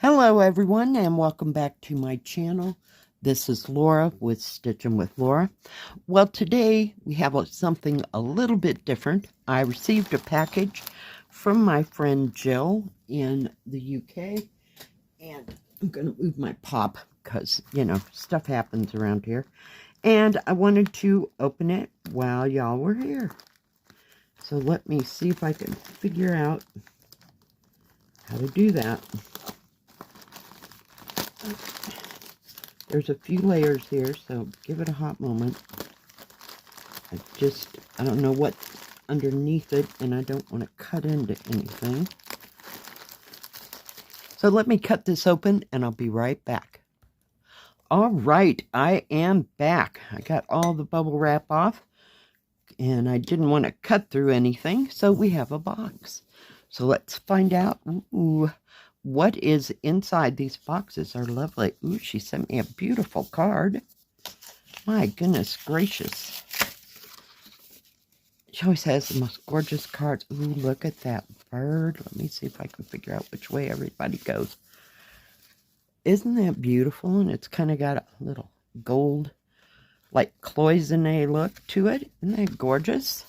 Hello everyone and welcome back to my channel. This is Laura with Stitching with Laura. Well, today we have something a little bit different. I received a package from my friend Jill in the UK, and I'm going to move my pop because, you know, stuff happens around here. And I wanted to open it while y'all were here. So let me see if I can figure out how to do that. There's a few layers here, so give it a hot moment. I don't know what's underneath it, and I don't want to cut into anything. So let me cut this open, and I'll be right back. All right, I am back. I got all the bubble wrap off, and I didn't want to cut through anything, so we have a box. So let's find out what is inside. These boxes are lovely. Ooh, she sent me a beautiful card. My goodness gracious. She always has the most gorgeous cards. Ooh, look at that bird. Let me see if I can figure out which way everybody goes. Isn't that beautiful? And it's kind of got a little gold, like cloisonne look to it. Isn't that gorgeous?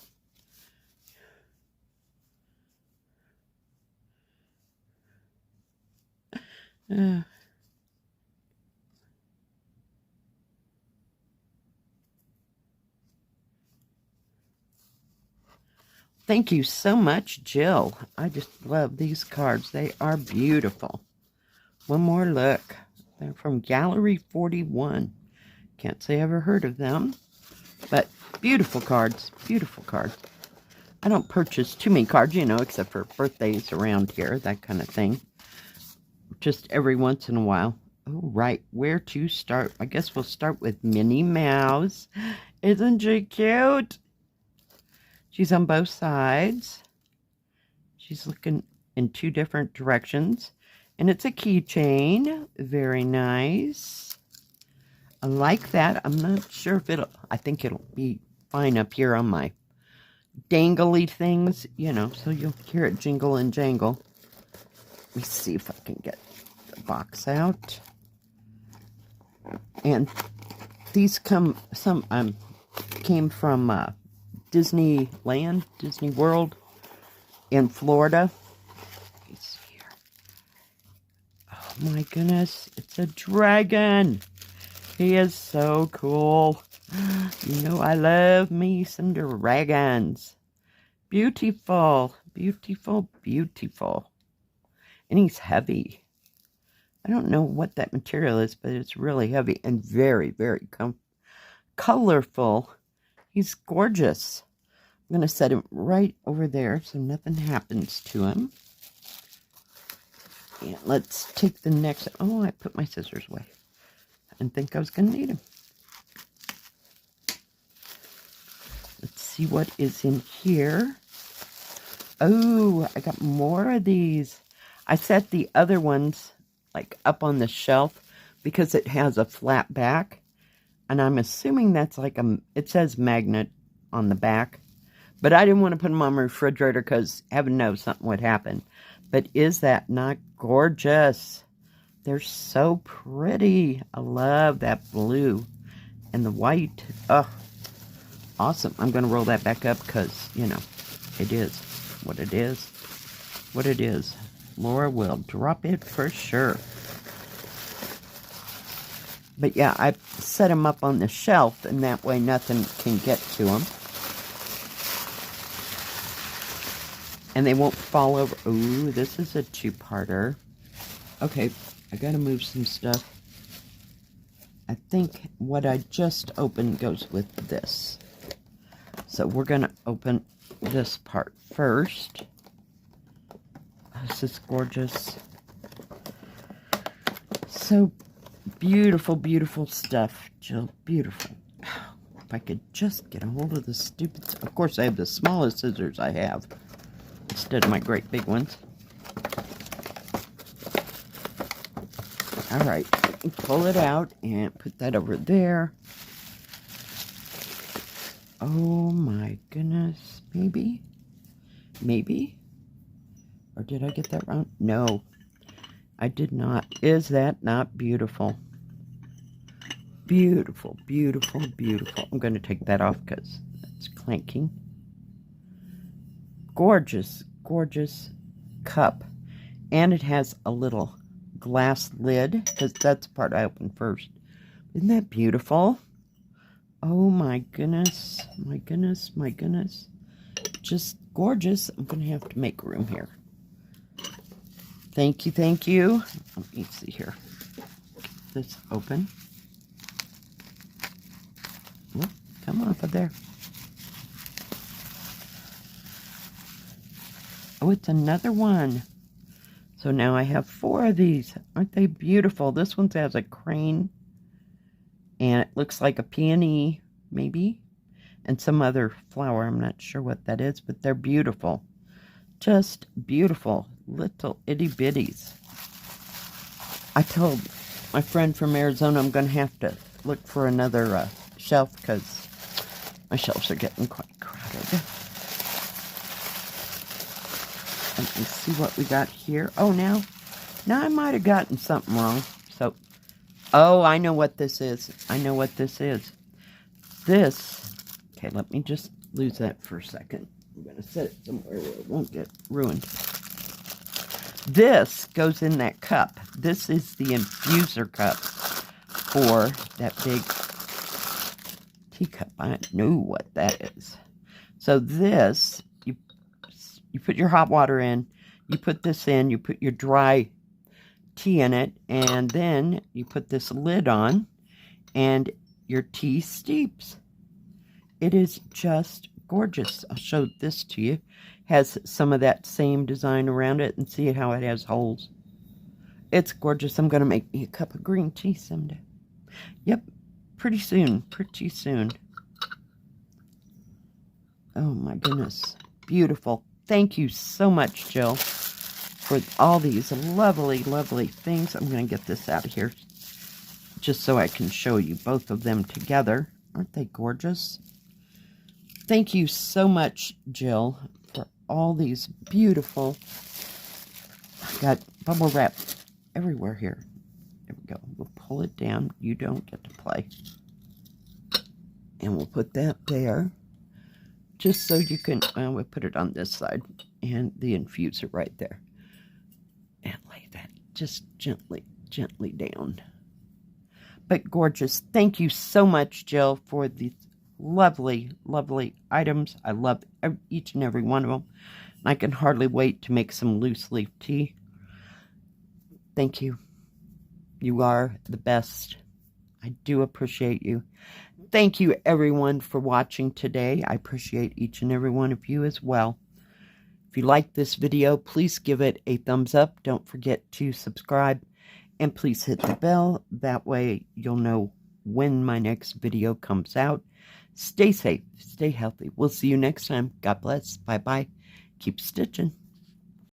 Thank you so much, Jill. I just love these cards. They are beautiful. One more look. They're from Gallery 41. Can't say I ever heard of them, but beautiful cards. Beautiful cards. I don't purchase too many cards, you know, except for birthdays around here, that kind of thing. Just every once in a while. Oh, right. Where to start? I guess we'll start with Minnie Mouse. Isn't she cute? She's on both sides. She's looking in two different directions. And it's a keychain. Very nice. I like that. I'm not sure if I think it'll be fine up here on my dangly things, you know, so you'll hear it jingle and jangle. Let me see if I can get the box out. And these came from Disneyland, Disney World in Florida. Let's see here. Oh my goodness, it's a dragon. He is so cool. You know, I love me some dragons. Beautiful, beautiful, beautiful. And he's heavy. I don't know what that material is, but it's really heavy and very, very colorful. He's gorgeous. I'm going to set him right over there so nothing happens to him. And let's take the next. Oh, I put my scissors away. I didn't think I was going to need them. Let's see what is in here. Oh, I got more of these. I set the other ones like up on the shelf because it has a flat back. And I'm assuming that's like it says magnet on the back. But I didn't want to put them on my refrigerator because heaven knows something would happen. But is that not gorgeous? They're so pretty. I love that blue and the white. Oh, awesome. I'm going to roll that back up because, you know, it is what it is. What it is. Laura will drop it for sure. But yeah, I set them up on the shelf, and that way nothing can get to them. And they won't fall over. Ooh, this is a two-parter. Okay, I gotta move some stuff. I think what I just opened goes with this. So we're gonna open this part first. This is gorgeous. So beautiful, beautiful stuff, Jill. Beautiful. If I could just get a hold of the stupid... Of course, I have the smallest scissors I have instead of my great big ones. All right, pull it out and put that over there. Oh my goodness. Maybe? Or did I get that wrong? No. I did not. Is that not beautiful? Beautiful, beautiful, beautiful. I'm going to take that off because it's clanking. Gorgeous, gorgeous cup. And it has a little glass lid because that's the part I opened first. Isn't that beautiful? Oh my goodness, my goodness, my goodness. Just gorgeous. I'm going to have to make room here. Thank you, thank you. Let me see here. Get this open. Oh, come off of there. Oh, it's another one. So now I have 4 of these. Aren't they beautiful? This one has a crane. And it looks like a peony, maybe. And some other flower. I'm not sure what that is, but they're beautiful. Just beautiful. Little itty bitties. I told my friend from Arizona I'm going to have to look for another shelf because my shelves are getting quite crowded. Let me see what we got here. Oh, now I might have gotten something wrong. So, oh, I know what this is. I know what this is. This, okay, let me just lose that for a second. I'm going to set it somewhere where it won't get ruined. This goes in that cup. This is the infuser cup for that big teacup. I know what that is. So this, you put your hot water in, you put this in, you put your dry tea in it, and then you put this lid on, and your tea steeps. It is just gorgeous. I'll show this to you. Has some of that same design around it, and see how it has holes. It's gorgeous. I'm going to make me a cup of green tea someday. Yep, pretty soon. Pretty soon. Oh my goodness. Beautiful. Thank you so much, Jill, for all these lovely, lovely things. I'm going to get this out of here just so I can show you both of them together. Aren't they gorgeous? Thank you so much, Jill, for all these beautiful... I've got bubble wrap everywhere here. There we go. We'll pull it down. You don't get to play. And we'll put that there. Just so you can... we'll put it on this side. And the infuser right there. And lay that just gently, gently down. But gorgeous. Thank you so much, Jill, for these lovely, lovely items. I love each and every one of them. I can hardly wait to make some loose leaf tea. Thank you. You are the best. I do appreciate you. Thank you, everyone, for watching today. I appreciate each and every one of you as well. If you like this video, please give it a thumbs up. Don't forget to subscribe. And please hit the bell. That way you'll know when my next video comes out. Stay safe. Stay healthy. We'll see you next time. God bless. Bye-bye. Keep stitching.